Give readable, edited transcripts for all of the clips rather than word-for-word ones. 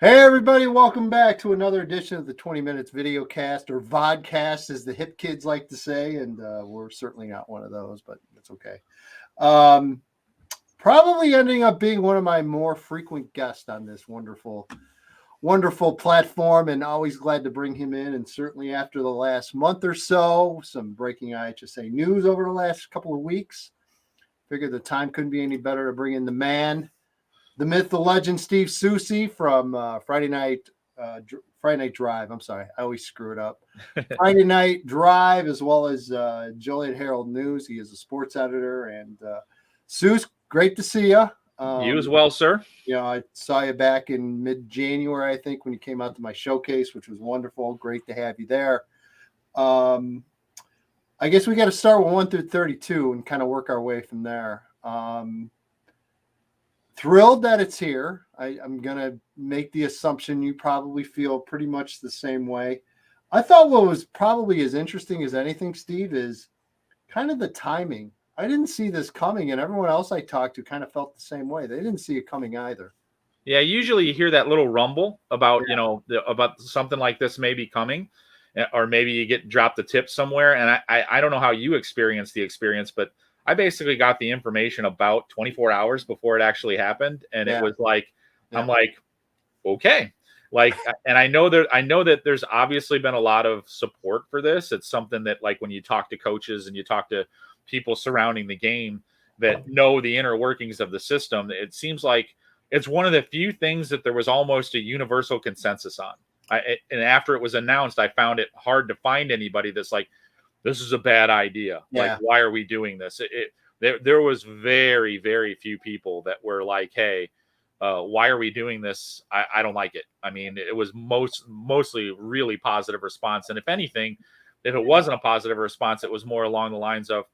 Hey everybody, welcome back to another edition of the 20 Minutes Video Cast, or vodcast as the hip kids like to say, and we're certainly not one of those, but it's okay. Probably ending up being one of my more frequent guests on this wonderful platform, and always glad to bring him in. And certainly after the last month or so, some breaking IHSA news over the last couple of weeks, figured the time couldn't be any better to bring in the man, the myth, the legend, Steve Soucie from Friday Night Drive. I'm sorry, I always screw it up. Friday Night Drive, as well as Joliet Herald News. He is a sports editor. And Souce, great to see you. You as well, sir. I saw you back in mid-January, I think, when you came out to my showcase, which was wonderful. Great to have you there. I guess we got to start with 1 through 32 and kind of work our way from there. Thrilled that it's here. I'm going to make the assumption you probably feel pretty much the same way. I thought what was probably as interesting as anything, Steve, is kind of the timing. I didn't see this coming, and everyone else I talked to kind of felt the same way. They didn't see it coming either. Yeah, usually you hear that little rumble about, about something like this may be coming, or maybe you get dropped a tip somewhere. And I don't know how you experienced the experience, but I basically got the information about 24 hours before it actually happened. And it was like, I'm like, okay. Like, and I know that there's obviously been a lot of support for this. It's something that, like, when you talk to coaches and you talk to people surrounding the game that know the inner workings of the system, it seems like it's one of the few things that there was almost a universal consensus on. And after it was announced, I found it hard to find anybody that's like, this is a bad idea. Yeah. Like, why are we doing this? There was very, very few people that were like, hey, why are we doing this? I don't like it. I mean, it was mostly really positive response. And if anything, if it wasn't a positive response, it was more along the lines of,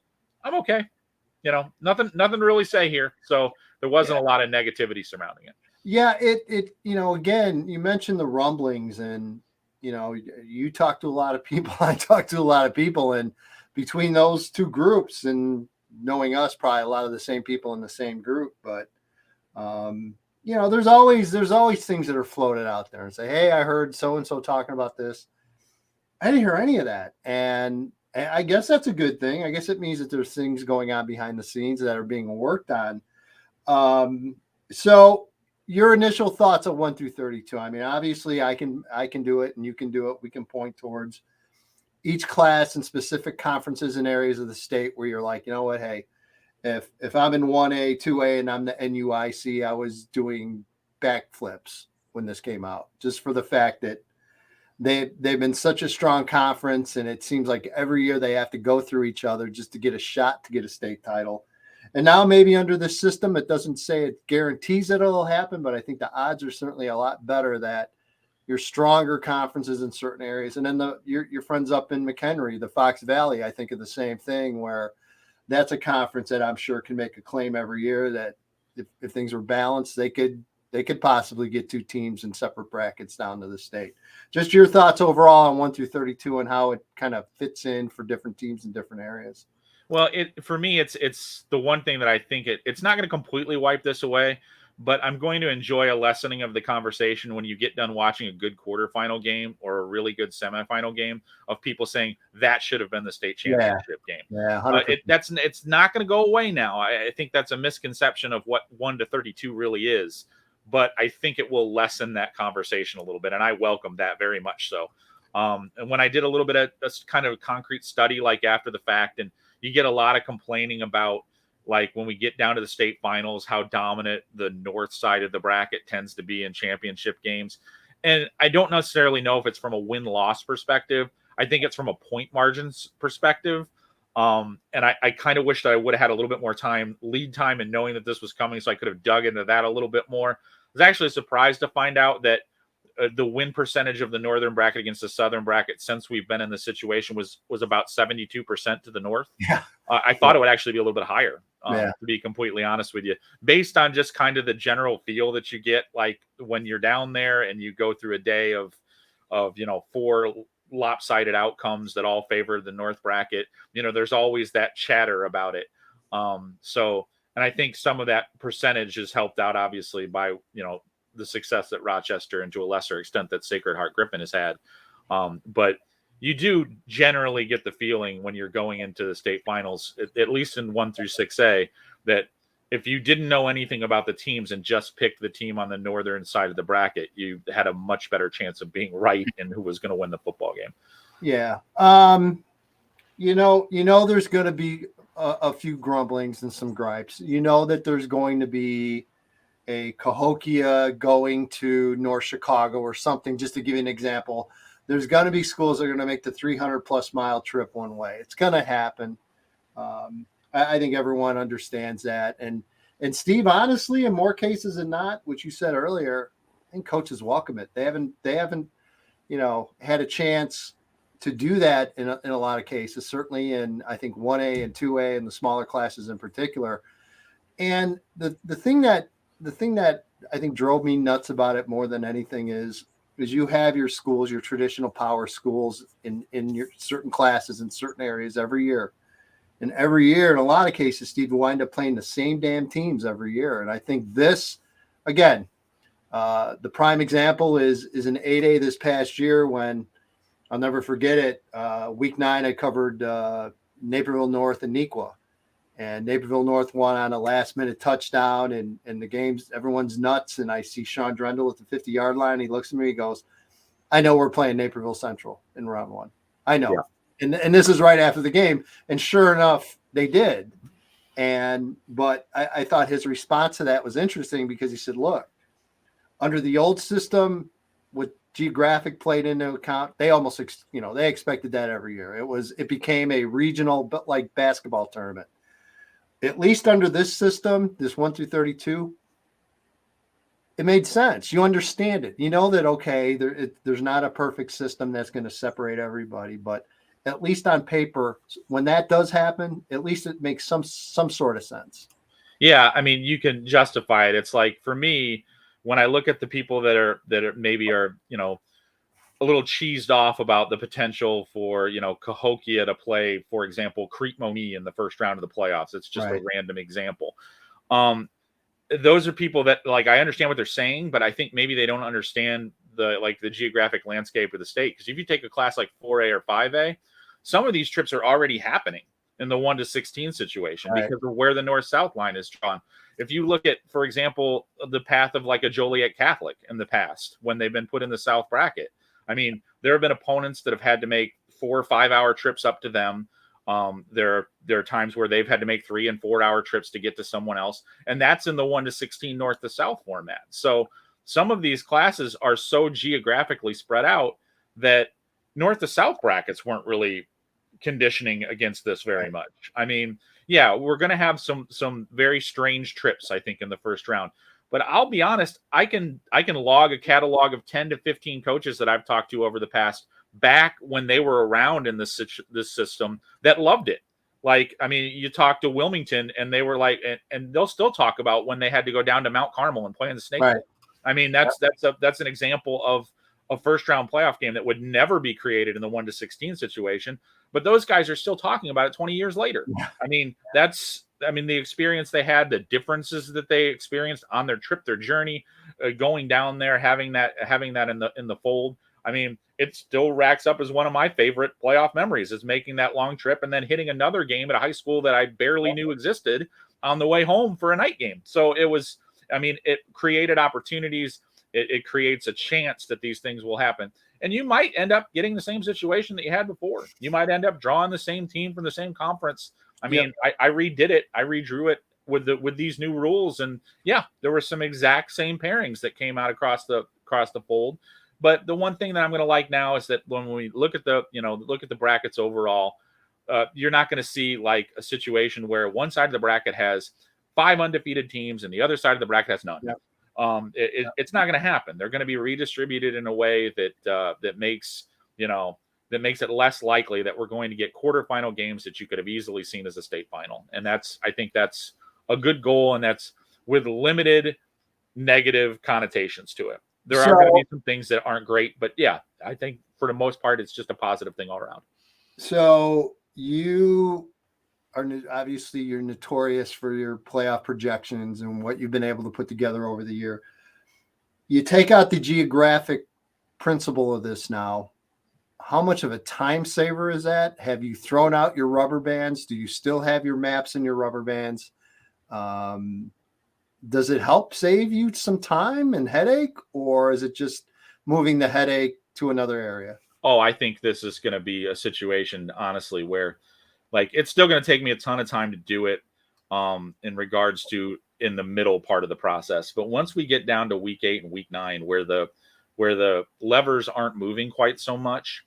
I'm okay. Nothing to really say here. So there wasn't a lot of negativity surrounding it. Yeah, it again, you mentioned the rumblings, and you talk to a lot of people, I talk to a lot of people, and between those two groups, and knowing us, probably a lot of the same people in the same group, but there's always things that are floated out there and say, hey, I heard so and so talking about this. I didn't hear any of that, and I guess that's a good thing. I guess it means that there's things going on behind the scenes that are being worked on. So your initial thoughts on 1 through 32. I mean, obviously I can do it and you can do it. We can point towards each class and specific conferences and areas of the state where you're like, you know what, hey, if I'm in 1A, 2A, and I'm the NUIC, I was doing backflips when this came out, just for the fact that they've been such a strong conference, and it seems like every year they have to go through each other just to get a shot to get a state title. And now maybe under this system, it doesn't say it guarantees that it'll happen, but I think the odds are certainly a lot better that your stronger conferences in certain areas. And then your friends up in McHenry, the Fox Valley, I think of the same thing, where that's a conference that I'm sure can make a claim every year that if things were balanced, they could possibly get two teams in separate brackets down to the state. Just your thoughts overall on 1 through 32 and how it kind of fits in for different teams in different areas. Well, for me, it's the one thing that I think it's not going to completely wipe this away, but I'm going to enjoy a lessening of the conversation when you get done watching a good quarterfinal game or a really good semifinal game of people saying that should have been the state championship game. Yeah, it's not going to go away now. I think that's a misconception of what 1 to 32 really is, but I think it will lessen that conversation a little bit, and I welcome that very much so. And when I did a little bit of a kind of concrete study, like after the fact, and you get a lot of complaining about, like, when we get down to the state finals, how dominant the north side of the bracket tends to be in championship games. And I don't necessarily know if it's from a win-loss perspective. I think it's from a point margins perspective. And I kind of wish that I would have had a little bit more lead time, and knowing that this was coming, so I could have dug into that a little bit more. I was actually surprised to find out that the win percentage of the northern bracket against the southern bracket since we've been in this situation was about 72% to the north. Yeah. I thought it would actually be a little bit higher, to be completely honest with you, based on just kind of the general feel that you get, like when you're down there and you go through a day of 4 lopsided outcomes that all favor the north bracket. There's always that chatter about it. And I think some of that percentage is helped out, obviously, by the success that Rochester and to a lesser extent that Sacred Heart Griffin has had. But you do generally get the feeling when you're going into the state finals, at least in 1 through 6A, that if you didn't know anything about the teams and just picked the team on the northern side of the bracket, you had a much better chance of being right in who was going to win the football game. Yeah. There's going to be a few grumblings and some gripes. You know that there's going to be a Cahokia going to North Chicago or something, just to give you an example. There's going to be schools that are going to make the 300-plus mile trip one way. It's going to happen. I think everyone understands that. And Steve, honestly, in more cases than not, which you said earlier, I think coaches welcome it. They haven't had a chance to do that in a lot of cases, certainly in, I think, 1A and 2A and the smaller classes in particular. And the thing that I think drove me nuts about it more than anything is you have your schools, your traditional power schools in your certain classes in certain areas every year. And every year, in a lot of cases, Steve, will wind up playing the same damn teams every year. And I think this, again, the prime example is an 8A this past year when, I'll never forget it, week 9, I covered Naperville North and Nequa. And Naperville North won on a last-minute touchdown, and the game's everyone's nuts. And I see Sean Drendel at the 50-yard line. He looks at me, he goes, "I know we're playing Naperville Central in round 1. I know." Yeah. And this is right after the game. And sure enough, they did. But I thought his response to that was interesting because he said, "Look, under the old system, with geographic played into account, they almost they expected that every year. It became a regional, but like basketball tournament. At least under this system, this 1 through 32, it made sense. You understand it. You know that, okay, there's not a perfect system that's going to separate everybody, but at least on paper, when that does happen, at least it makes some sort of sense." Yeah, I mean, you can justify it. It's like, for me, when I look at the people that are maybe a little cheesed off about the potential for, Cahokia to play, for example, Crete-Monee in the first round of the playoffs. It's just a random example. Those are people that, like, I understand what they're saying, but I think maybe they don't understand the geographic landscape of the state. Because if you take a class like 4A or 5A, some of these trips are already happening in the 1 to 16 situation because of where the north-south line is drawn. If you look at, for example, the path of like a Joliet Catholic in the past when they've been put in the south bracket, I mean, there have been opponents that have had to make 4 or 5 hour trips up to them. There are times where they've had to make 3 and 4 hour trips to get to someone else. And that's in the 1 to 16 north to south format. So some of these classes are so geographically spread out that north to south brackets weren't really conditioning against this very much. I mean, yeah, we're going to have some very strange trips, I think, in the first round. But I'll be honest, I can log a catalog of 10 to 15 coaches that I've talked to over the past, back when they were around in this system, that loved it. Like, I mean, you talk to Wilmington and they were like, and they'll still talk about when they had to go down to Mount Carmel and play in the Snake Bowl. I mean, that's an example of a first round playoff game that would never be created in the 1 to 16 situation. But those guys are still talking about it 20 years later. I mean, the experience they had, the differences that they experienced on their trip, their journey, going down there, having that in the fold. I mean, it still racks up as one of my favorite playoff memories, is making that long trip and then hitting another game at a high school that I barely knew existed on the way home for a night game. So it created opportunities. It creates a chance that these things will happen. And you might end up getting the same situation that you had before. You might end up drawing the same team from the same conference. I mean, I redid it. I redrew it with these new rules. And yeah, there were some exact same pairings that came out across the fold. But the one thing that I'm going to like now is that when we look at the brackets overall, you're not going to see like a situation where one side of the bracket has 5 undefeated teams and the other side of the bracket has none. Yep. It's not going to happen. They're going to be redistributed in a way that makes it less likely that we're going to get quarterfinal games that you could have easily seen as a state final. And I think that's a good goal, and that's with limited negative connotations to it. There are going to be some things that aren't great, but yeah, I think for the most part, it's just a positive thing all around. So you are obviously, you're notorious for your playoff projections and what you've been able to put together over the year. You take out the geographic principle of this now. How much of a time saver is that? Have you thrown out your rubber bands? Do you still have your maps in your rubber bands? Does it help save you some time and headache, or is it just moving the headache to another area? Oh, I think this is going to be a situation, honestly, where like it's still going to take me a ton of time to do it in regards to in the middle part of the process. But once we get down to week 8 and week 9, where the levers aren't moving quite so much,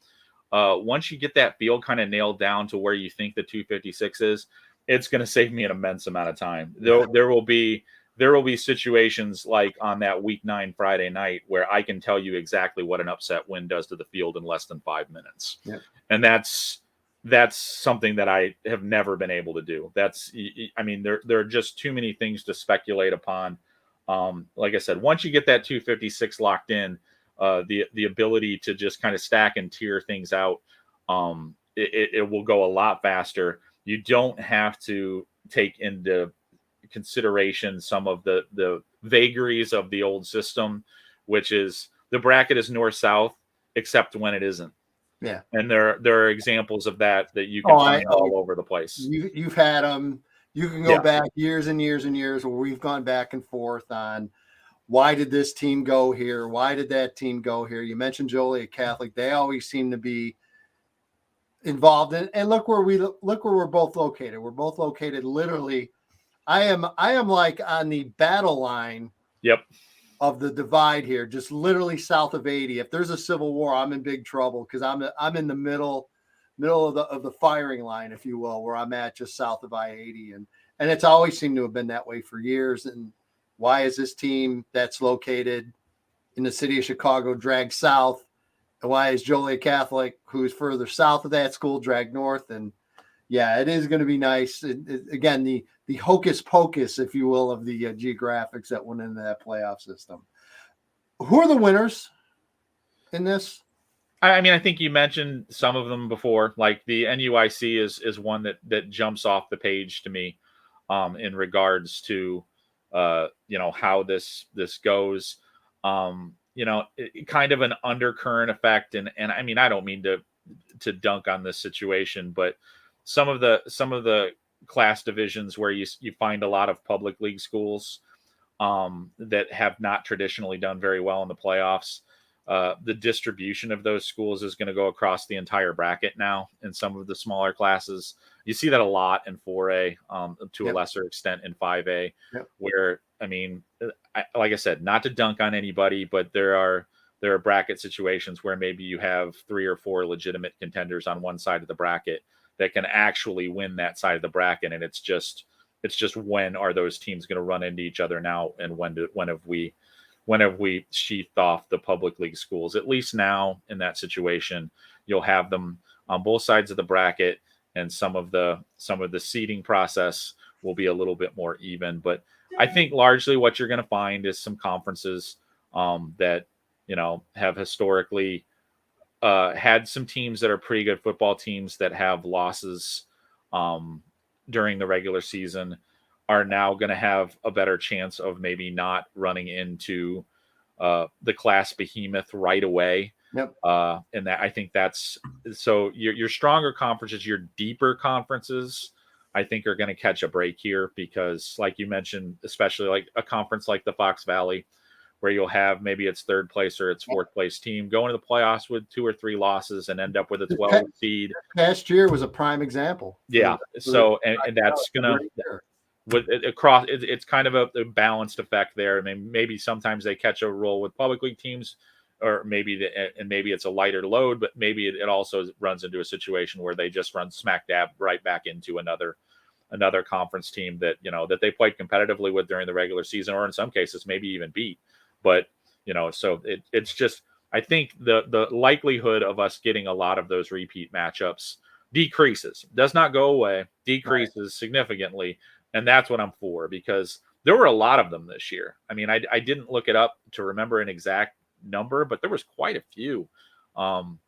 once you get that field kind of nailed down to where you think the 256 is, it's going to save me an immense amount of time. There will be situations like on that week 9 Friday night where I can tell you exactly what an upset win does to the field in less than 5 minutes. Yeah. And that's something that I have never been able to do. I mean, there are just too many things to speculate upon. Like I said, once you get that 256 locked in, the ability to just kind of stack and tier things out, it will go a lot faster. You don't have to take into consideration some of the vagaries of the old system, which is the bracket is north-south, except when it isn't. Yeah. And there are examples of that you can find all over the place. You've had them. You can go back years and years and years where we've gone back and forth on why did this team go here? Why did that team go here? You mentioned Joliet Catholic. They always seem to be involved in, and look where we're both located. We're both located literally. I am like on the battle line. Yep. Of the divide here, just literally south of 80. If there's a civil war, I'm in big trouble because I'm in the middle of the firing line, if you will, where I'm at just south of I-80, and it's always seemed to have been that way for years. And why is this team that's located in the city of Chicago dragged south, and why is Joliet Catholic, who's further south of that school, dragged north? And yeah, it is going to be nice. Again, the hocus pocus, if you will, of the geographics that went into that playoff system. Who are the winners in this? I mean, I think you mentioned some of them before. Like the NUIC is one that jumps off the page to me in regards to how this goes. Kind of an undercurrent effect, and I mean, I don't mean to dunk on this situation, but some of the class divisions where you find a lot of public league schools that have not traditionally done very well in the playoffs. The distribution of those schools is going to go across the entire bracket now in some of the smaller classes. You see that a lot in 4A, to a lesser extent in 5A, where, I mean, like I said, not to dunk on anybody, but there are bracket situations where maybe you have 3 or 4 legitimate contenders on one side of the bracket that can actually win that side of the bracket. And it's just when are those teams going to run into each other now? And when have we sheathed off the public league schools? At least now in that situation, you'll have them on both sides of the bracket, and some of the seeding process will be a little bit more even. But I think largely what you're going to find is some conferences that, have historically had some teams that are pretty good football teams that have losses during the regular season are now going to have a better chance of maybe not running into the class behemoth right away. Yep. And that, I think that's so your stronger conferences, your deeper conferences, I think are going to catch a break here because, like you mentioned, especially like a conference like the Fox Valley, where you'll have maybe its third place or its fourth place team go into the playoffs with 2 or 3 losses and end up with a 12 seed. Past year was a prime example. Yeah. So, and that's going to, with across, it's kind of a balanced effect there. I mean, maybe sometimes they catch a roll with public league teams, or maybe maybe it's a lighter load, but maybe it also runs into a situation where they just run smack dab right back into another conference team that, that they played competitively with during the regular season, or in some cases maybe even beat. But, so it's just, I think the likelihood of us getting a lot of those repeat matchups decreases, does not go away, decreases significantly. And that's what I'm for, because there were a lot of them this year. I mean, I didn't look it up to remember an exact number, but there was quite a few. And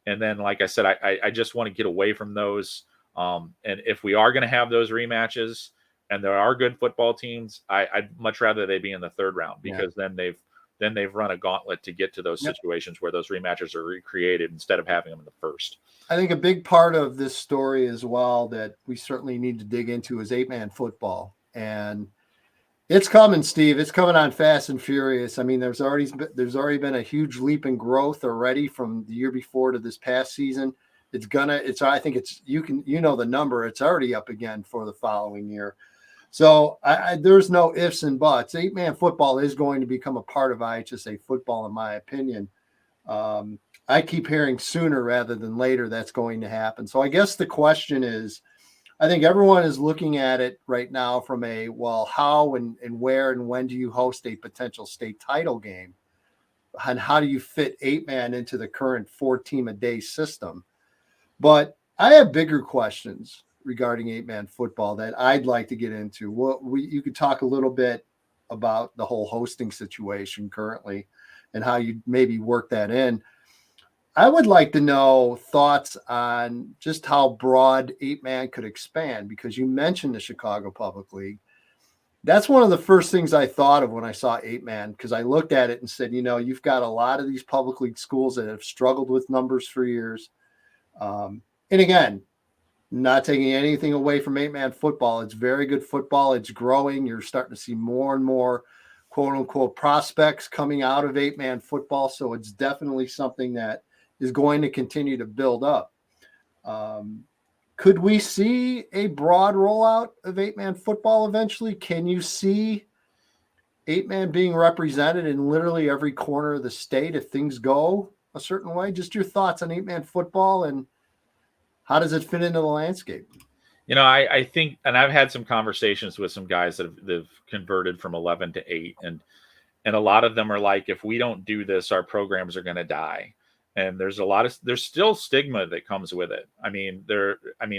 then, like I said, I just want to get away from those. And if we are going to have those rematches and there are good football teams, I'd much rather they be in the third round, because then then they've run a gauntlet to get to those situations where those rematches are recreated instead of having them in the first. I think a big part of this story as well that we certainly need to dig into is 8-man football. And it's coming, Steve. It's coming on fast and furious. I mean, there's already been a huge leap in growth already from the year before to this past season. I think the number, it's already up again for the following year. So there's no ifs and buts. 8-man football is going to become a part of IHSA football, in my opinion. I keep hearing sooner rather than later that's going to happen. So I guess the question is, I think everyone is looking at it right now from how and where and when do you host a potential state title game? And how do you fit 8-man into the current 4-team-a-day system? But I have bigger questions regarding 8-man football that I'd like to get into. You could talk a little bit about the whole hosting situation currently and how you maybe work that in. I would like to know thoughts on just how broad 8-man could expand, because you mentioned the Chicago Public League. That's one of the first things I thought of when I saw 8-man, because I looked at it and said, you've got a lot of these public league schools that have struggled with numbers for years. And again, not taking anything away from 8-man football. It's very good football. It's growing. You're starting to see more and more quote unquote prospects coming out of 8-man football. So it's definitely something that is going to continue to build up. Could we see a broad rollout of 8-man football eventually? Can you see 8-man being represented in literally every corner of the state if things go a certain way? Just your thoughts on 8-man football and how does it fit into the landscape? I think, and I've had some conversations with some guys that have converted from 11 to 8, and a lot of them are like, if we don't do this, our programs are going to die. And there's still stigma that comes with it. I mean,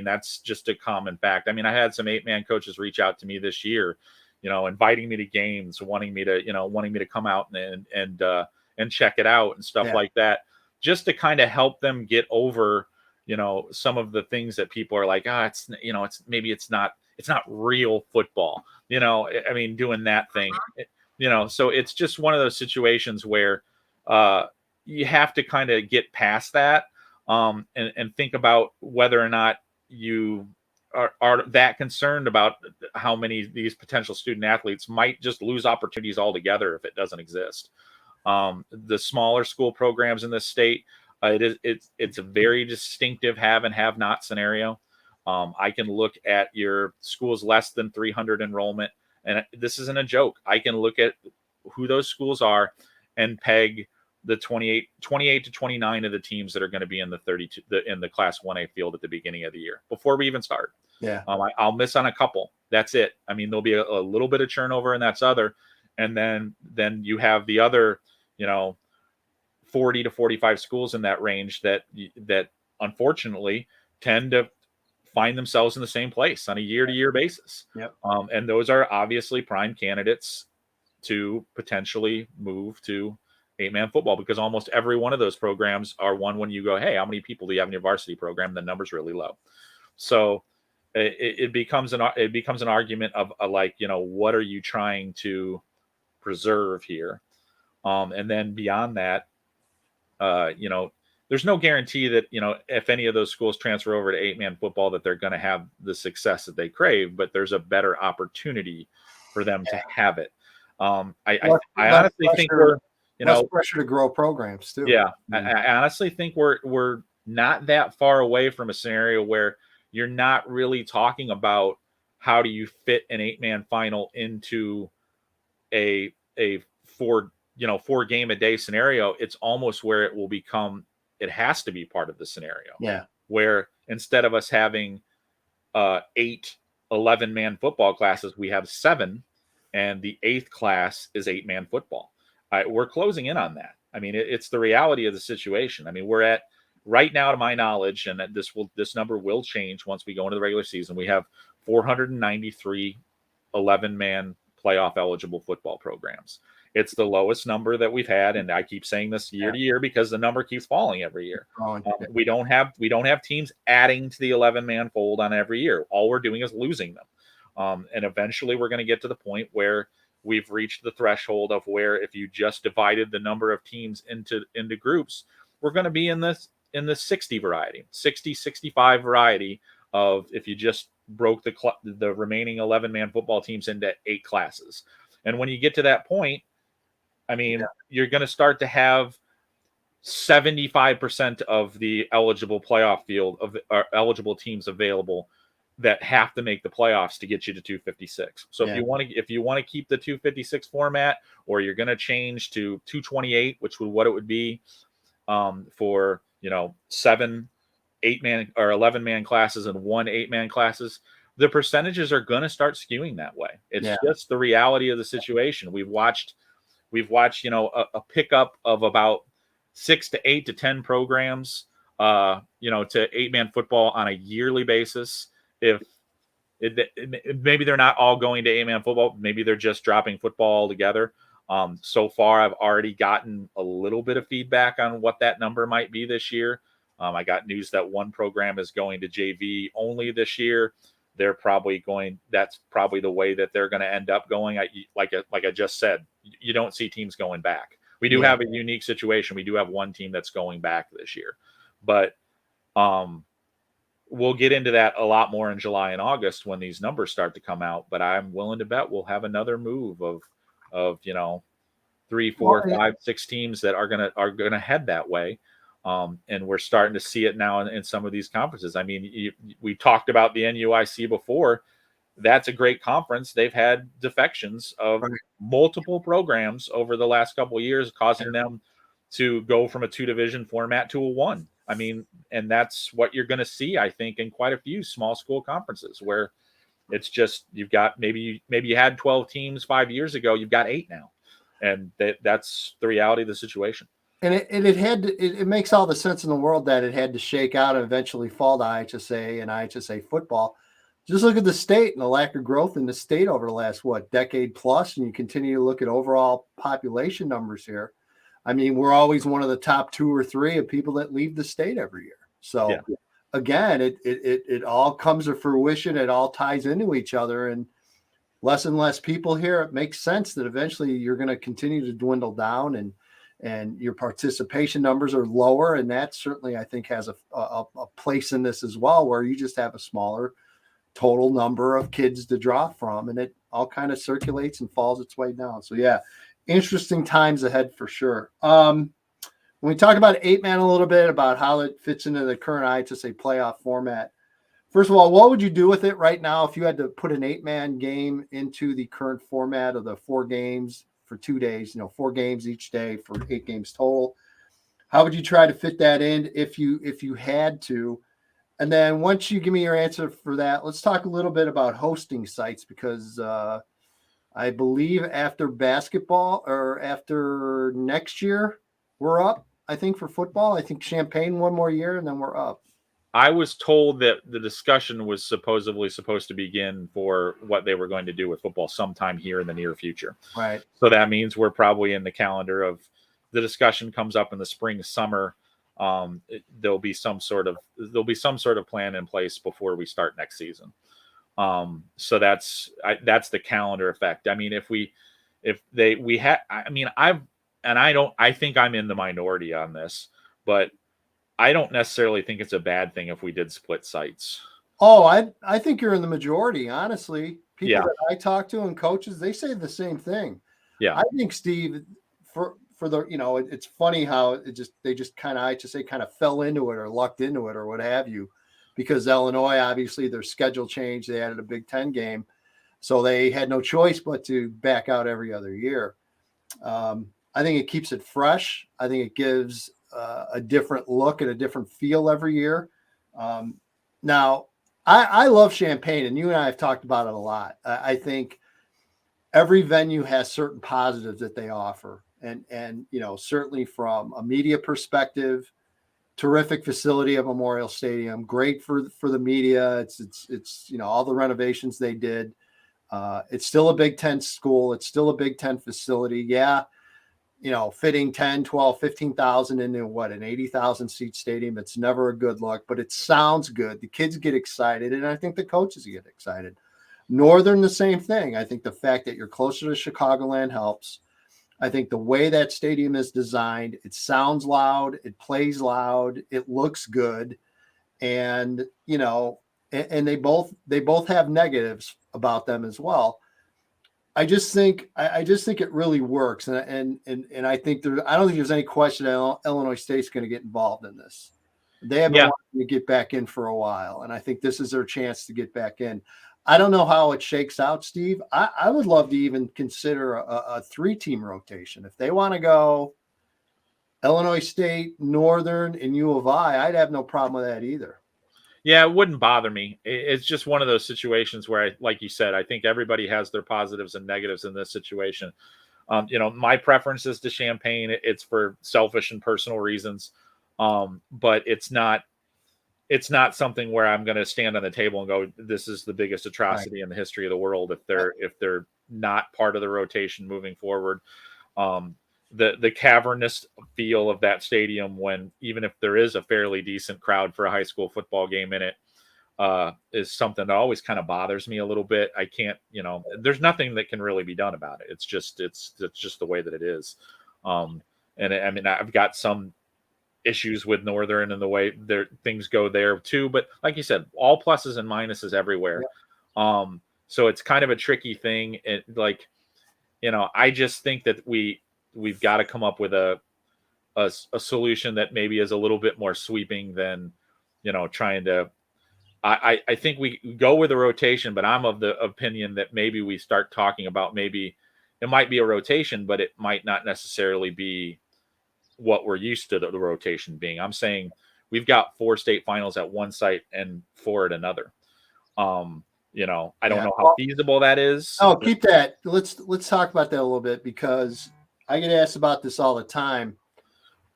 that's just a common fact. I mean, I had some 8-man coaches reach out to me this year, inviting me to games, wanting me to come out and check it out and stuff like that, just to kind of help them get over, some of the things that people are like, it's not real football, I mean, doing that thing, so it's just one of those situations where, you have to kind of get past that and think about whether or not you are that concerned about how many of these potential student athletes might just lose opportunities altogether if it doesn't exist. The smaller school programs in this state, it's a very distinctive have and have not scenario. I can look at your schools less than 300 enrollment, and this isn't a joke. I can look at who those schools are and peg the 28 to 29 of the teams that are going to be in the 32 in the Class 1A field at the beginning of the year before we even start. Yeah. I'll miss on a couple. That's it. I mean, there'll be a little bit of turnover, and that's other. And then you have the other, 40 to 45 schools in that range that unfortunately tend to find themselves in the same place on a year-to-year basis. Yep. And those are obviously prime candidates to potentially move to 8-man football, because almost every one of those programs are one when you go, hey, how many people do you have in your varsity program? The number's really low. So it becomes an argument of what are you trying to preserve here? And then beyond that, there's no guarantee that, if any of those schools transfer over to 8-man football, that they're going to have the success that they crave, but there's a better opportunity for them to have it. I honestly think we're, less pressure to grow programs too. Yeah. I honestly think we're not that far away from a scenario where you're not really talking about how do you fit an 8-man final into a 4 game a day scenario. It's almost where it has to be part of the scenario. Yeah. Where instead of us having 8 11-man football classes, we have 7, and the 8th class is 8-man football. We're closing in on that. I mean, it's the reality of the situation. I mean, we're at right now, to my knowledge, and this number will change once we go into the regular season. We have 493 11-man playoff eligible football programs. It's the lowest number that we've had, and I keep saying this year to year because the number keeps falling every year. We don't have teams adding to the 11-man fold on every year. All we're doing is losing them, and eventually we're going to get to the point where we've reached the threshold of where if you just divided the number of teams into groups, we're going to be in the 60 variety, 60, 65 variety of if you just broke the remaining 11-man football teams into 8 classes. And when you get to that point, I mean, you're going to start to have 75% of the eligible playoff field of eligible teams available that have to make the playoffs to get you to 256. So if you want to keep the 256 format, or you're going to change to 228, which would what it would be for 7 8-man or 11-man classes and 1 8-man classes, the percentages are going to start skewing that way. It's just the reality of the situation. We've watched a pickup of about 6 to 8 to 10 programs to 8-man football on a yearly basis. If maybe they're not all going to 8-man football, maybe they're just dropping football altogether. So far, I've already gotten a little bit of feedback on what that number might be this year. I got news that one program is going to JV only this year. They're probably going. That's probably the way that they're going to end up going. Like I just said, you don't see teams going back. We do have a unique situation. We do have one team that's going back this year, but we'll get into that a lot more in July and August when these numbers start to come out. But I'm willing to bet we'll have another move of 3, 4, 5, 6 teams that are gonna head that way. And we're starting to see it now in some of these conferences. I mean, we talked about the NUIC before. That's a great conference. They've had defections of multiple programs over the last couple of years, causing them to go from a 2-division format to a 1. I mean, and that's what you're going to see, I think, in quite a few small school conferences where it's just you've got maybe you had 12 teams 5 years ago, you've got 8 now, and that's the reality of the situation. And it makes all the sense in the world that it had to shake out and eventually fall to IHSA and IHSA football. Just look at the state and the lack of growth in the state over the last, decade plus, and you continue to look at overall population numbers here. I mean, we're always one of the top 2 or 3 of people that leave the state every year. So again, it all comes to fruition. It all ties into each other, and less people here. It makes sense that eventually you're going to continue to dwindle down, and your participation numbers are lower. And that certainly, I think, has a place in this as well, where you just have a smaller total number of kids to draw from, and it all kind of circulates and falls its way down. So interesting times ahead for sure. When we talk about 8-man a little bit, about how it fits into the current IHSA playoff format, first of all, what would you do with it right now if you had to put an 8-man game into the current format of the 4 games for 2 days, 4 games each day for 8 games total? How would you try to fit that in if you had to? And then once you give me your answer for that, let's talk a little bit about hosting sites, because I believe after basketball, or after next year, we're up, I think, for football. I think Champaign 1 more year, and then we're up. I was told that the discussion was supposed to begin for what they were going to do with football sometime here in the near future. Right. So that means we're probably in the calendar of the discussion comes up in the spring, summer. There'll be some sort of plan in place before we start next season. So that's the calendar effect. I mean, I think I'm in the minority on this, but I don't necessarily think it's a bad thing if we did split sites. Oh, I think you're in the majority, honestly. People that I talk to and coaches, they say the same thing. Yeah. I think, Steve, for the, it's funny how they just kind of, I just say, kind of fell into it or lucked into it or what have you, because Illinois, obviously their schedule changed. They added a Big Ten game, so they had no choice but to back out every other year. I think it keeps it fresh. I think it gives a different look and a different feel every year. Now, I love Champaign, and you and I have talked about it a lot. I think every venue has certain positives that they offer. And certainly from a media perspective, terrific facility at Memorial Stadium, great for the media. It's all the renovations they did. It's still a Big Ten school. It's still a Big Ten facility. Yeah. Fitting 10, 12, 15,000 into an 80,000 seat stadium. It's never a good look, but it sounds good. The kids get excited, and I think the coaches get excited. Northern, the same thing. I think the fact that you're closer to Chicagoland helps. I think the way that stadium is designed, it sounds loud, it plays loud, it looks good. And, and they both have negatives about them as well. I just think it really works. And I think I don't think there's any question that Illinois State's going to get involved in this. They have been wanting to get back in for a while. And I think this is their chance to get back in. I don't know how it shakes out, Steve. I would love to even consider a 3-team rotation. If they want to go Illinois State, Northern, and U of I, I'd have no problem with that either. Yeah, it wouldn't bother me. It's just one of those situations where, like you said, I think everybody has their positives and negatives in this situation. My preference is to Champaign. It's for selfish and personal reasons, but it's not something where I'm going to stand on the table and go, "This is the biggest atrocity in the history of the world." If they're not part of the rotation moving forward. The cavernous feel of that stadium, when even if there is a fairly decent crowd for a high school football game in it, is something that always kind of bothers me a little bit. I can't, there's nothing that can really be done about it. It's just the way that it is. And I mean, I've got some issues with Northern and the way things go there too, but like you said, all pluses and minuses everywhere. Yeah. So it's kind of a tricky thing. I just think that we've got to come up with a solution that maybe is a little bit more sweeping than, trying to, I think we go with a rotation, but I'm of the opinion that maybe we start talking about, maybe it might be a rotation, but it might not necessarily be what we're used to the rotation being. I'm saying we've got 4 state finals at one site and 4 at another. I don't know how feasible that is. Oh, keep that. Let's talk about that a little bit, because I get asked about this all the time.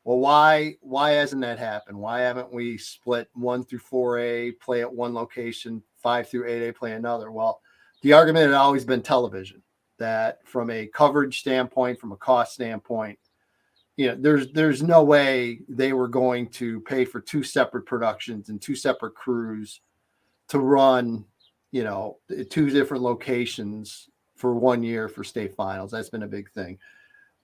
Well, why hasn't that happened? Why haven't we split 1 through 4A, play at one location, 5 through 8A, play another? Well, the argument had always been television, that from a coverage standpoint, from a cost standpoint, there's no way they were going to pay for 2 separate productions and 2 separate crews to run, 2 different locations for 1 year for state finals. That's been a big thing.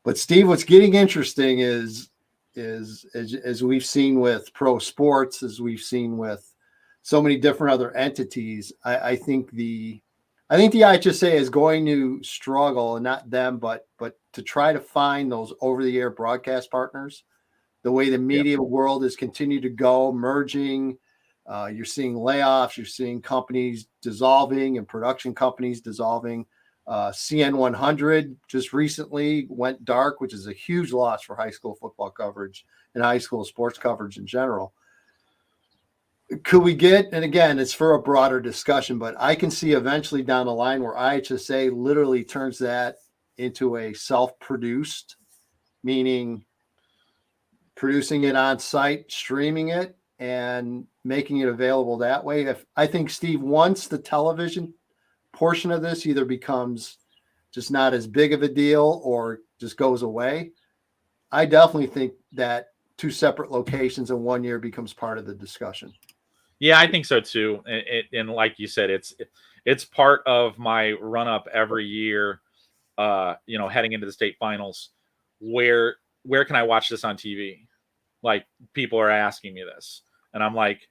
But Steve, what's getting interesting is as we've seen with pro sports, as we've seen with so many different other entities, I think the IHSA is going to struggle, and not them, but to try to find those over-the-air broadcast partners. The way the media world has continued to go, merging, you're seeing layoffs, you're seeing companies dissolving and production companies dissolving. CN100 just recently went dark, which is a huge loss for high school football coverage and high school sports coverage in general. Could we get, and again, it's for a broader discussion, but I can see eventually down the line where IHSA literally turns that into a self-produced, meaning producing it on site, streaming it, and making it available that way. I think, Steve, once the television portion of this either becomes just not as big of a deal or just goes away, I definitely think that 2 separate locations in 1 year becomes part of the discussion. Yeah, I think so too. And like you said, it's part of my run up every year, heading into the state finals. Where can I watch this on TV? Like, people are asking me this, and I'm like,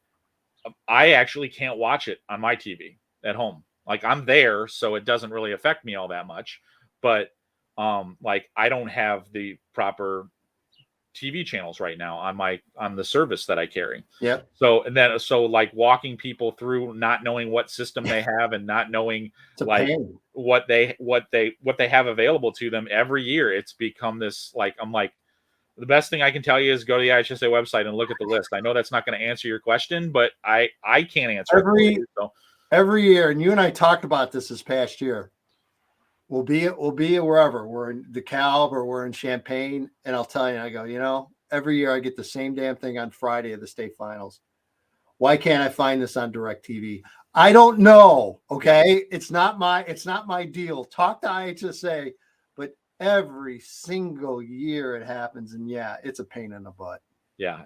I actually can't watch it on my TV at home. Like, I'm there, so it doesn't really affect me all that much. But I don't have the proper TV channels right now on the service that I carry. Yeah. So walking people through not knowing what system they have and not knowing what they have available to them every year, it's become this, I'm like, the best thing I can tell you is go to the IHSA website and look at the list. I know that's not going to answer your question, but I can't answer every year. And you and I talked about this past year. We'll be wherever we're in DeKalb or we're in Champaign. And I'll tell you, I go, every year I get the same damn thing on Friday of the state finals. Why can't I find this on DirecTV? I don't know. Okay. It's not my deal. Talk to IHSA, but every single year it happens. And yeah, it's a pain in the butt. Yeah.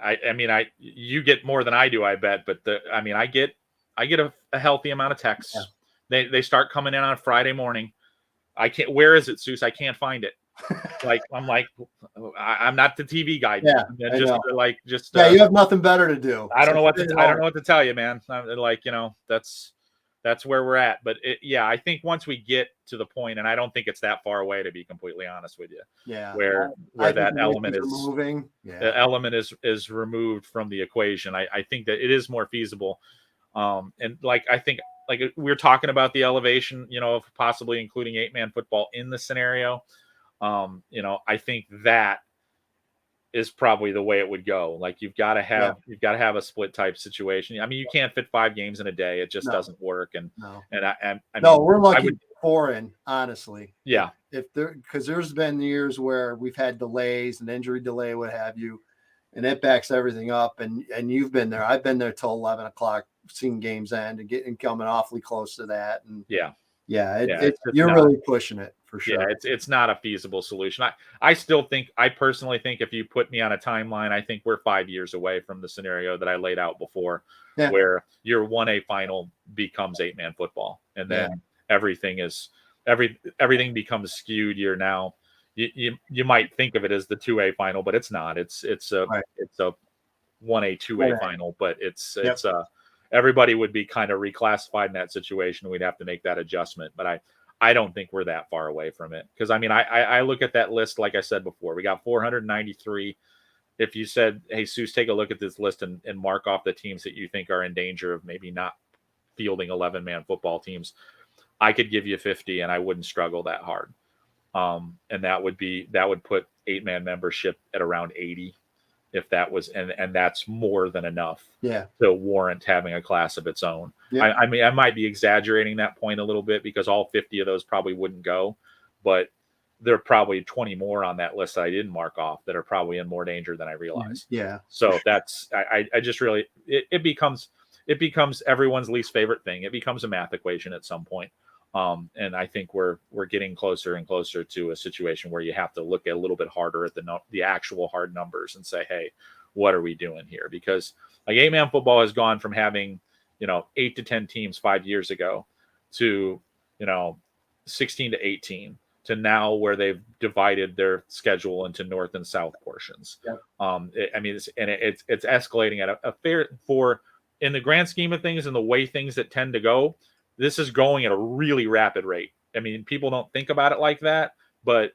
You get more than I do, I bet. But I get a healthy amount of texts. They start coming in on Friday morning. I can't. Where is it, Seuss? I can't find it. Like I'm like, I'm not the TV guy. Yeah, I just know. like just. Yeah, you have nothing better to do. I don't So know what sit to, at I don't home. know what to tell you, man. I'm like, that's where we're at. But yeah, I think once we get to the point, and I don't think it's that far away, to be completely honest with you, Yeah, where I think that the element issues are is moving. the Yeah, element is removed from the equation. I think that it is more feasible. And like I think like we're talking about the elevation, of possibly including 8-man football in the scenario. I think that is probably the way it would go. Like you've got to yeah, have a split type situation. I mean, you can't fit 5 games in a day. It just no, doesn't work. And no, and I no. mean, We're I lucky would, four in, honestly. yeah, If there, because there's been years where we've had delays, an injury delay, what have you, and it backs everything up. And you've been there. I've been there till 11 o'clock, seeing games end and getting coming awfully close to that. And yeah, yeah, yeah. It's just you're not. really pushing it for Yeah, sure. it's not a feasible solution. I still think, I personally think, if you put me on a timeline, I think we're 5 years away from the scenario that I laid out before, Yeah, where your 1A final becomes 8-man football, and yeah, then everything becomes skewed. You're now you might think of it as the 2A final, but it's not. right. It's a 1A 2A Right. final, but Yep. everybody would be kind of reclassified in that situation. We'd have to make that adjustment, but I don't think we're that far away from it. Because I mean, I look at that list, like I said before, we got 493. If you said, hey, Seuss, take a look at this list and mark off the teams that you think are in danger of maybe not fielding 11-man football teams, I could give you 50 and I wouldn't struggle that hard. And that would put 8-man membership at around 80, if that was, and that's more than enough Yeah. to warrant having a class of its own. Yeah. I mean, I might be exaggerating that point a little bit, because all 50 of those probably wouldn't go, but there are probably 20 more on that list that I didn't mark off that are probably in more danger than I realize. Yeah. So that's, I just really, it becomes everyone's least favorite thing. It becomes a math equation at some point. And I think we're getting closer and closer to a situation where you have to look a little bit harder at the actual hard numbers and say, hey, what are we doing here? Because like 8-man football has gone from having, 8 to 10 teams 5 years ago to, 16 to 18 to now, where they've divided their schedule into north and south portions. Yep. It's escalating at a fair, for, in the grand scheme of things and the way things that tend to go, this is going at a really rapid rate. I mean, people don't think about it like that, but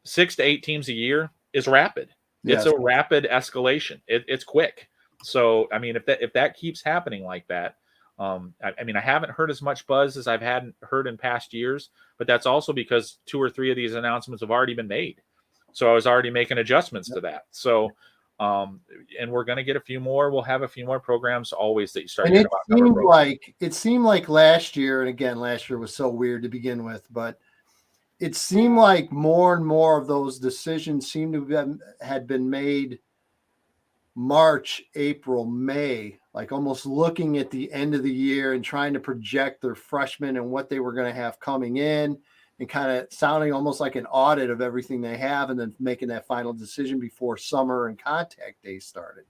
6 to 8 teams a year is rapid. Yes. It's a rapid escalation. It's quick. So, I mean, if that keeps happening like that, I mean, I haven't heard as much buzz as I've heard in past years, but that's also because 2 or 3 of these announcements have already been made. So I was already making adjustments to that. So, and we're going to get a few more. We'll have a few more programs always that you start And hearing about. it seemed like last year, and again, last year was so weird to begin with, but it seemed like more and more of those decisions seemed to had been made March, April, May, like almost looking at the end of the year and trying to project their freshmen and what they were going to have coming in, and kind of sounding almost like an audit of everything they have, and then making that final decision before summer and contact days started.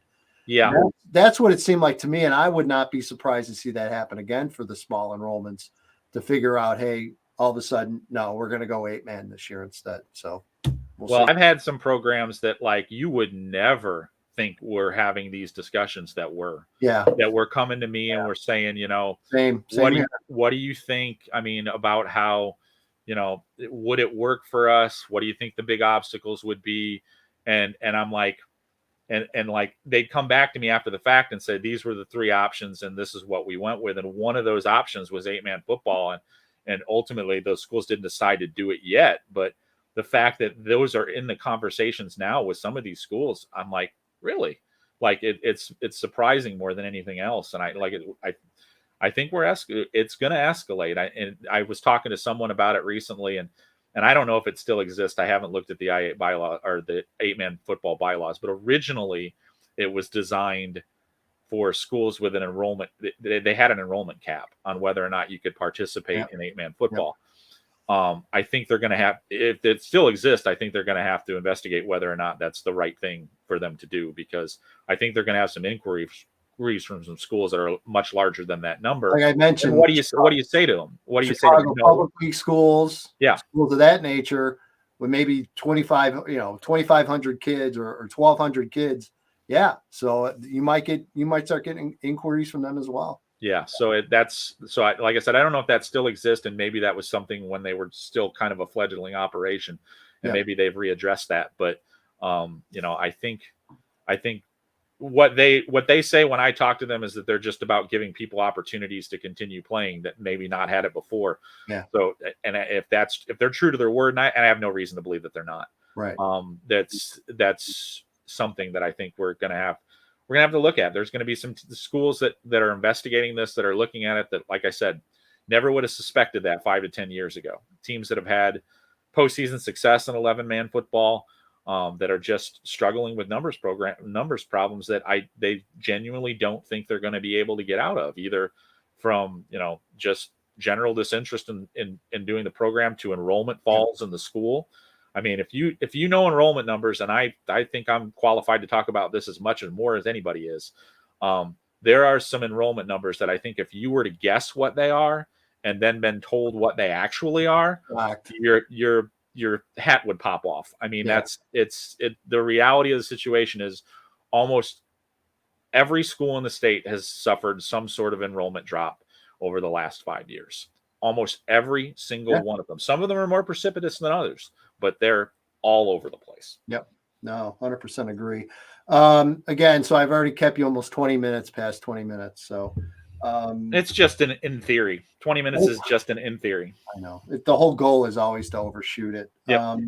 Yeah. That's what it seemed like to me. And I would not be surprised to see that happen again for the small enrollments, to figure out, hey, all of a sudden, no, we're going to go 8-man this year instead. So well, I've had some programs that, like, you would never think we're having these discussions that were coming to me and we're saying, same what do you think? I mean, about how, would it work for us? What do you think the big obstacles would be? And I'm like, and like, they'd come back to me after the fact and say, these were the 3 options and this is what we went with. And one of those options was 8-man football. And ultimately those schools didn't decide to do it yet. But the fact that those are in the conversations now with some of these schools, I'm like, really? Like, it's surprising more than anything else. And I think it's going to escalate. I was talking to someone about it recently, and I don't know if it still exists. I haven't looked at the I8 bylaw or the 8-man football bylaws, but originally it was designed for schools with an enrollment. They had an enrollment cap on whether or not you could participate in 8-man football. I think they're going to have, if it still exists, I think they're going to have to investigate whether or not that's the right thing for them to do, because I think they're going to have some inquiries inquiries from some schools that are much larger than that number. Like I mentioned, and what do you say to them? What do you say to them? Public week schools, Yeah. schools of that nature, with maybe 2,500 kids or 1,200 kids. Yeah, so you might start getting inquiries from them as well. Yeah, so like I said, I don't know if that still exists, and maybe that was something when they were still kind of a fledgling operation, and maybe they've readdressed that. But I think what they say when I talk to them is that they're just about giving people opportunities to continue playing that maybe not had it before. Yeah. So, and if they're true to their word, and I have no reason to believe that they're not. Right. That's something that I think we're gonna have to look at. There's going to be some schools that are investigating this, that are looking at it, that, like I said, never would have suspected that 5 to 10 years ago. Teams that have had postseason success in 11-man football, that are just struggling with numbers problems that they genuinely don't think they're going to be able to get out of, either from just general disinterest in doing the program to enrollment falls in the school. I mean, if you know enrollment numbers, and I think I'm qualified to talk about this as much and more as anybody is, there are some enrollment numbers that I think if you were to guess what they are and then been told what they actually are, your hat would pop off. I mean, the reality of the situation is almost every school in the state has suffered some sort of enrollment drop over the last 5 years. Almost every single one of them. Some of them are more precipitous than others, but they're all over the place. Yep. No, 100% agree. Again, so I've already kept you almost 20 minutes past 20 minutes. So it's just in theory. 20 minutes is just in theory. I know. The whole goal is always to overshoot it. Yep.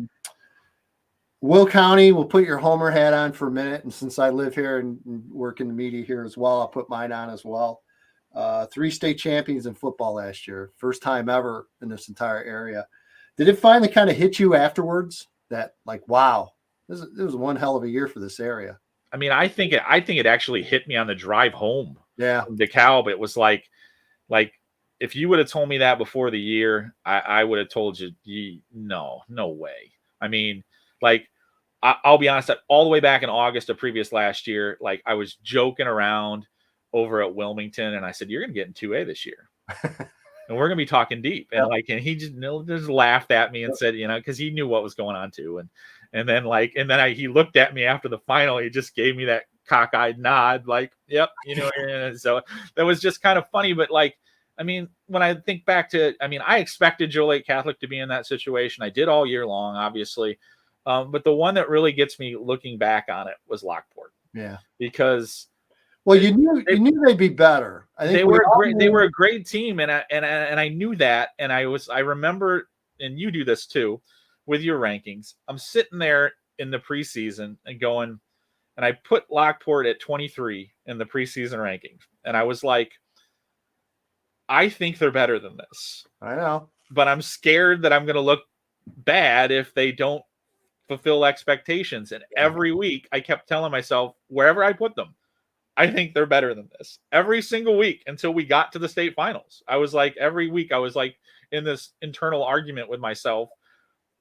Will County, we'll put your Homer hat on for a minute. And since I live here and work in the media here as well, I'll put mine on as well. 3 state champions in football last year. First time ever in this entire area. Did it finally kind of hit you afterwards that, like, wow, this was one hell of a year for this area? I mean, I think it actually hit me on the drive home. Yeah. From DeKalb. It was like if you would have told me that before the year, I would have told you, no way. I mean, like, I'll be honest, all the way back in August of previous last year, like, I was joking around over at Wilmington, and I said, you're going to get in 2A this year. And we're going to be talking deep. And and he just laughed at me and said, because he knew what was going on too. And then he looked at me after the final. He just gave me that cockeyed nod, like, yep, and so that was just kind of funny. But, like, I mean, when I think back to, I expected Joliet Catholic to be in that situation. I did all year long, obviously. But the one that really gets me looking back on it was Lockport. Yeah. Because, well, you knew they'd be better. I think they were a great team, and I knew that, and I remember, and you do this too with your rankings. I'm sitting there in the preseason and going, and I put Lockport at 23 in the preseason rankings, and I was like, I think they're better than this. I know, but I'm scared that I'm going to look bad if they don't fulfill expectations. And every week I kept telling myself, wherever I put them, I think they're better than this. Every single week until we got to the state finals. Every week I was like in this internal argument with myself,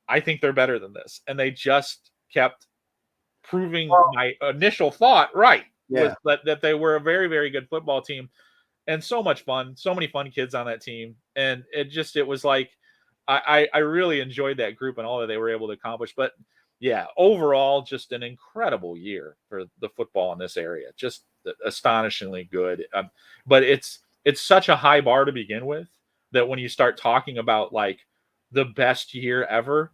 I think they're better than this. And they just kept proving my initial thought right. Yeah. That they were a very, very good football team, and so much fun, so many fun kids on that team. And it was like, I really enjoyed that group and all that they were able to accomplish. But yeah, overall, just an incredible year for the football in this area. Just astonishingly good. But it's such a high bar to begin with that when you start talking about, like, the best year ever,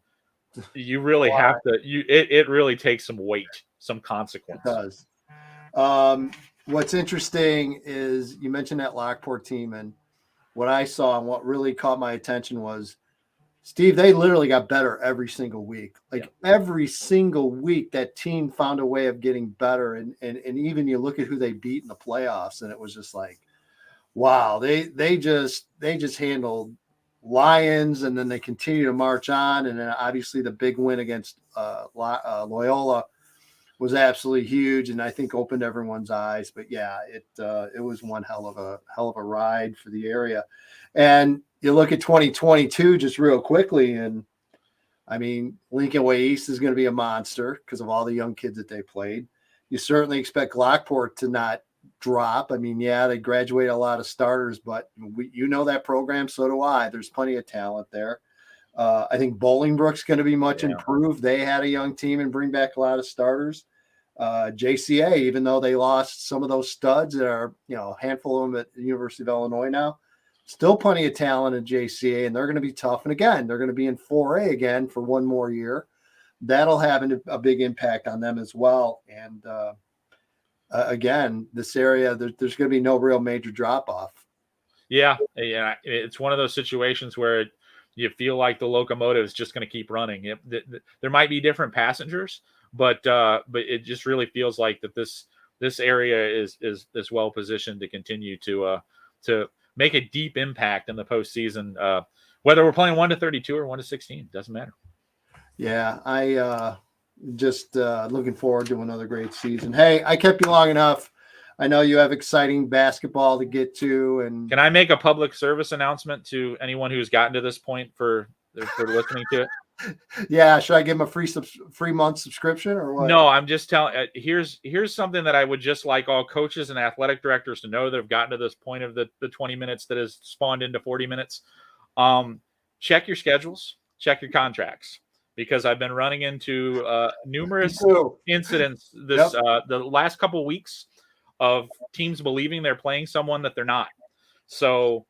you really have to, it really takes some weight, some consequence. It does. What's interesting is you mentioned that Lockport team, and what I saw and what really caught my attention was, Steve, they literally got better every single week. Every single week, that team found a way of getting better. And even you look at who they beat in the playoffs, and it was just like, wow, they just handled Lions, and then they continue to march on. And then obviously the big win against Loyola was absolutely huge, and I think opened everyone's eyes. But yeah, it was one hell of a ride for the area. And you look at 2022 just real quickly, and Lincoln Way East is going to be a monster because of all the young kids that they played. You certainly expect Lockport to not drop. I mean, yeah, they graduate a lot of starters, but you know that program, so do I. There's plenty of talent there. I think Bolingbrook's going to be much improved. They had a young team and bring back a lot of starters. JCA, even though they lost some of those studs that are, a handful of them at the University of Illinois now, still plenty of talent in JCA, and they're going to be tough. And again, they're going to be in 4A again for one more year. That'll have a big impact on them as well. And again, this area, there's going to be no real major drop off. Yeah. It's one of those situations where you feel like the locomotive is just going to keep running. There might be different passengers, but it just really feels like that this area is well positioned to continue to make a deep impact in the postseason. Whether we're playing 1-32 or 1-16, doesn't matter. Yeah, I just looking forward to another great season. Hey, I kept you long enough. I know you have exciting basketball to get to. And can I make a public service announcement to anyone who's gotten to this point for listening to it? Yeah, should I give them a free month subscription or what? No, I'm just telling. Here's something that I would just like all coaches and athletic directors to know that have gotten to this point of the 20 minutes that has spawned into 40 minutes. Check your schedules, check your contracts, because I've been running into numerous incidents the last couple of weeks of teams believing they're playing someone that they're not. So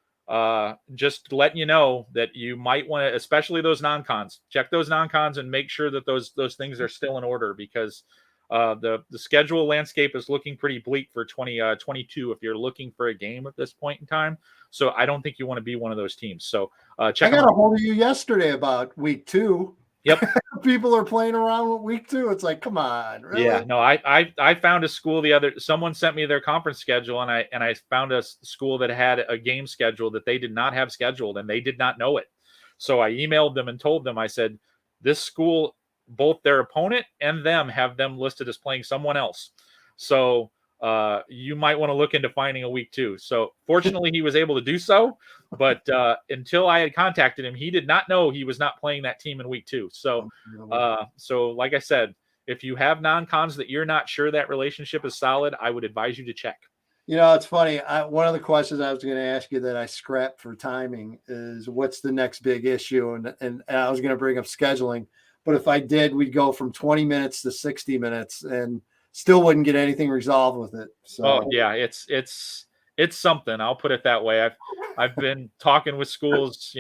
just letting you know that you might want to, especially those non-cons, check those non-cons and make sure that those things are still in order, because the schedule landscape is looking pretty bleak for 2022 if you're looking for a game at this point in time. So I don't think you want to be one of those teams. So check. I got a hold of you yesterday about week 2. Yep. People are playing around with week 2. It's like, come on. Really? Yeah, no, I found a school someone sent me their conference schedule, and I found a school that had a game schedule that they did not have scheduled, and they did not know it. So I emailed them and told them, I said, this school, both their opponent and them have them listed as playing someone else. So you might want to look into finding a week 2. So fortunately he was able to do so, but until I had contacted him, he did not know he was not playing that team in week 2. So like I said, if you have non-cons that you're not sure that relationship is solid, I would advise you to check. It's funny. One of the questions I was going to ask you that I scrapped for timing is, what's the next big issue? And I was going to bring up scheduling, but if I did, we'd go from 20 minutes to 60 minutes and still wouldn't get anything resolved with it. So yeah, it's something. I'll put it that way. I've been talking with schools,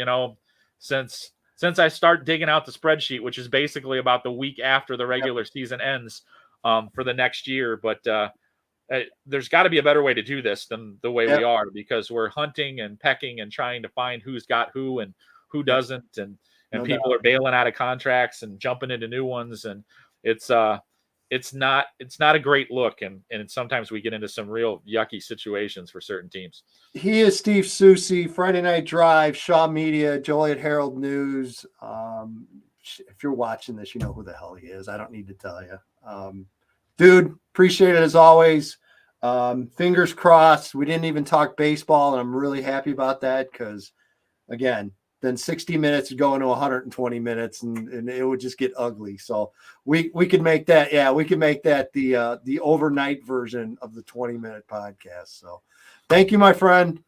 since I start digging out the spreadsheet, which is basically about the week after the regular season ends for the next year. But there's got to be a better way to do this than the way we are, because we're hunting and pecking and trying to find who's got who and who doesn't, and people are bailing out of contracts and jumping into new ones, and it's not a great look, and sometimes we get into some real yucky situations for certain teams. He is Steve Soucie, Friday Night Drive, Shaw Media, Joliet Herald News. If you're watching this, you know who the hell he is. I don't need to tell you. Dude, appreciate it as always. Fingers crossed. We didn't even talk baseball, and I'm really happy about that, because, again, then 60 minutes would go into 120 minutes, and it would just get ugly. So we could make that. Yeah, we could make that the overnight version of the 20-minute podcast. So thank you, my friend.